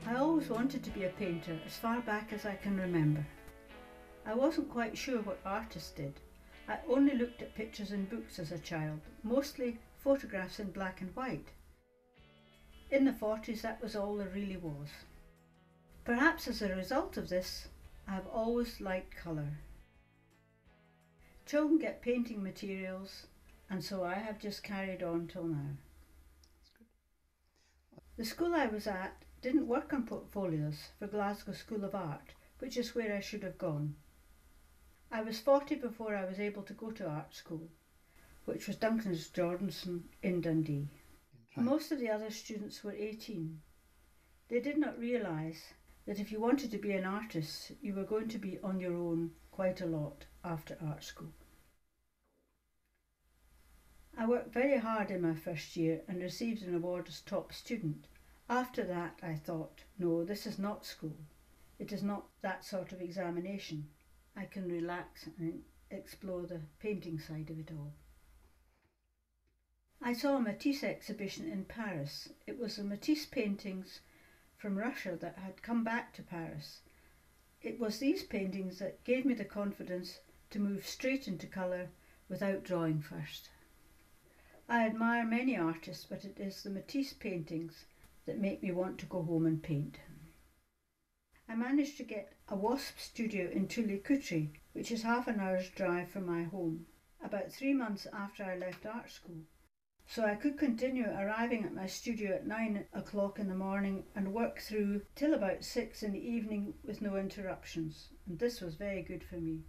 I always wanted to be a painter as far back as I can remember. I wasn't quite sure what artists did. I only looked at pictures in books as a child, mostly photographs in black and white. In the 40s, that was all there really was. Perhaps as a result of this, I have always liked colour. Children get painting materials, and so I have just carried on till now. The school I was at didn't work on portfolios for Glasgow School of Art, which is where I should have gone. I was 40 before I was able to go to art school, which was Duncan's Jordanson in Dundee. Most of the other students were 18. They did not realise that if you wanted to be an artist, you were going to be on your own quite a lot after art school. I worked very hard in my first year and received an award as top student. After that, I thought, no, this is not school. It is not that sort of examination. I can relax and explore the painting side of it all. I saw a Matisse exhibition in Paris. It was the Matisse paintings from Russia that had come back to Paris. It was these paintings that gave me the confidence to move straight into colour without drawing first. I admire many artists, but it is the Matisse paintings that make me want to go home and paint. I managed to get a WASP studio in Tully-Coutry, which is half an hour's drive from my home, about 3 months after I left art school. So I could continue arriving at my studio at 9 o'clock in the morning and work through till about 6 in the evening with no interruptions, and this was very good for me.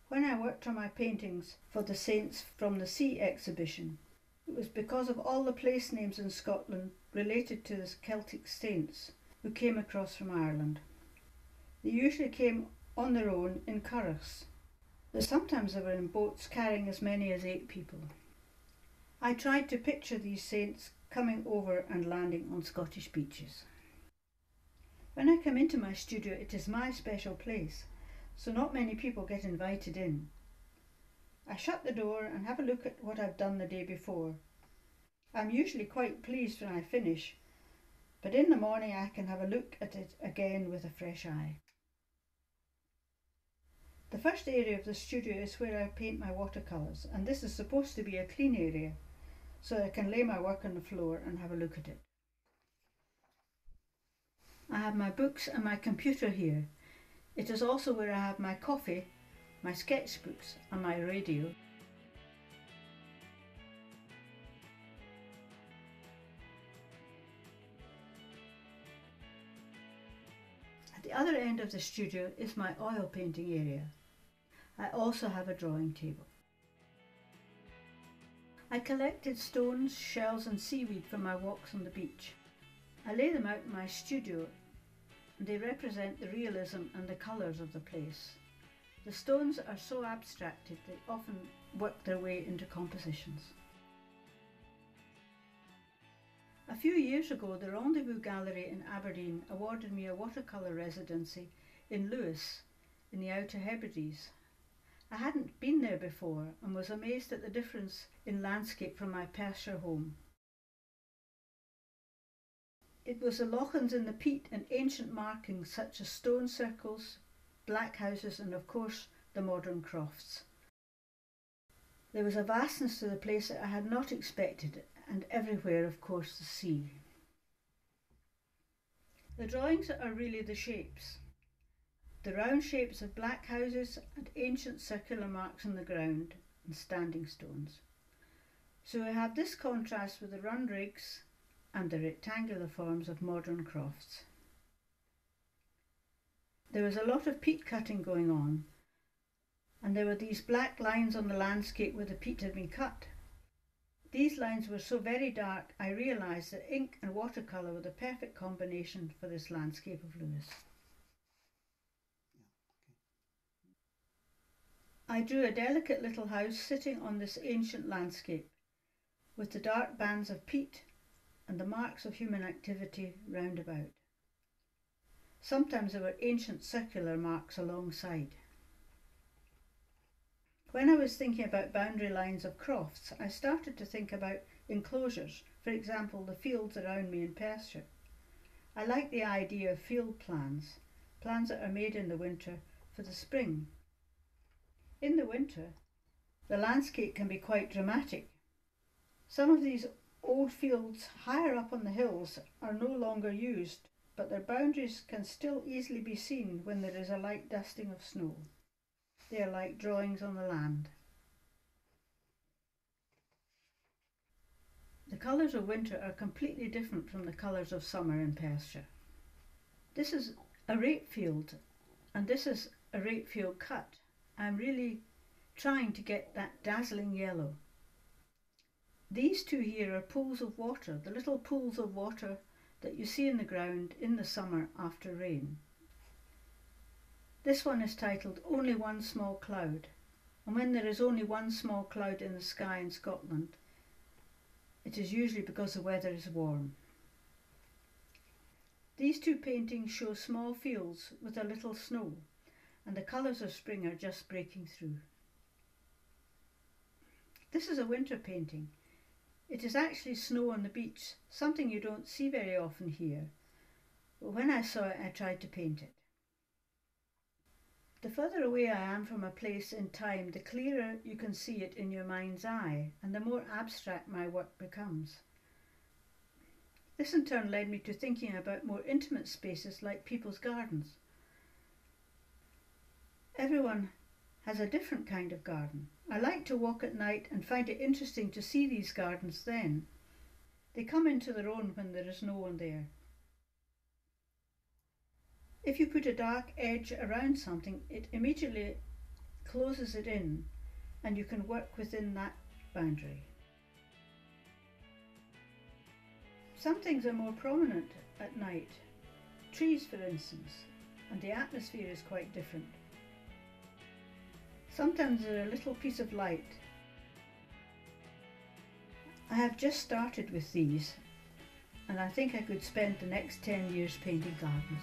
When I worked on my paintings for the Saints from the Sea exhibition, it was because of all the place names in Scotland related to the Celtic saints who came across from Ireland. They usually came on their own in curraghs, but sometimes they were in boats carrying as many as 8 people. I tried to picture these saints coming over and landing on Scottish beaches. When I come into my studio, it is my special place, so not many people get invited in. I shut the door and have a look at what I've done the day before. I'm usually quite pleased when I finish, but in the morning I can have a look at it again with a fresh eye. The first area of the studio is where I paint my watercolours, and this is supposed to be a clean area, so I can lay my work on the floor and have a look at it. I have my books and my computer here. It is also where I have my coffee, my sketchbooks and my radio. At the other end of the studio is my oil painting area. I also have a drawing table. I collected stones, shells and seaweed from my walks on the beach. I lay them out in my studio and they represent the realism and the colours of the place. The stones are so abstracted they often work their way into compositions. A few years ago, the Rendezvous Gallery in Aberdeen awarded me a watercolour residency in Lewis in the Outer Hebrides. I hadn't been there before and was amazed at the difference in landscape from my Perthshire home. It was the lochans in the peat and ancient markings such as stone circles, black houses and of course the modern crofts. There was a vastness to the place that I had not expected, and everywhere of course the sea. The drawings are really the shapes. The round shapes of black houses and ancient circular marks on the ground and standing stones. So we have this contrast with the run rigs and the rectangular forms of modern crofts. There was a lot of peat cutting going on, and there were these black lines on the landscape where the peat had been cut. These lines were so very dark I realised that ink and watercolour were the perfect combination for this landscape of Lewis. I drew a delicate little house sitting on this ancient landscape, with the dark bands of peat and the marks of human activity round about. Sometimes there were ancient circular marks alongside. When I was thinking about boundary lines of crofts, I started to think about enclosures, for example the fields around me in Perthshire. I like the idea of field plans, plans that are made in the winter for the spring. In the winter, the landscape can be quite dramatic. Some of these old fields higher up on the hills are no longer used, but their boundaries can still easily be seen when there is a light dusting of snow. They are like drawings on the land. The colours of winter are completely different from the colours of summer in Perthshire. This is a rape field, and this is a rape field cut. I'm really trying to get that dazzling yellow. These two here are pools of water, the little pools of water that you see in the ground in the summer after rain. This one is titled Only One Small Cloud, and when there is only one small cloud in the sky in Scotland, it is usually because the weather is warm. These two paintings show small fields with a little snow, and the colours of spring are just breaking through. This is a winter painting. It is actually snow on the beach, something you don't see very often here, but when I saw it I tried to paint it. The further away I am from a place in time, the clearer you can see it in your mind's eye, and the more abstract my work becomes. This in turn led me to thinking about more intimate spaces like people's gardens. Everyone has a different kind of garden. I like to walk at night and find it interesting to see these gardens then. They come into their own when there is no one there. If you put a dark edge around something, it immediately closes it in, and you can work within that boundary. Some things are more prominent at night. Trees, for instance, and the atmosphere is quite different. Sometimes they're a little piece of light. I have just started with these, and I think I could spend the next 10 years painting gardens.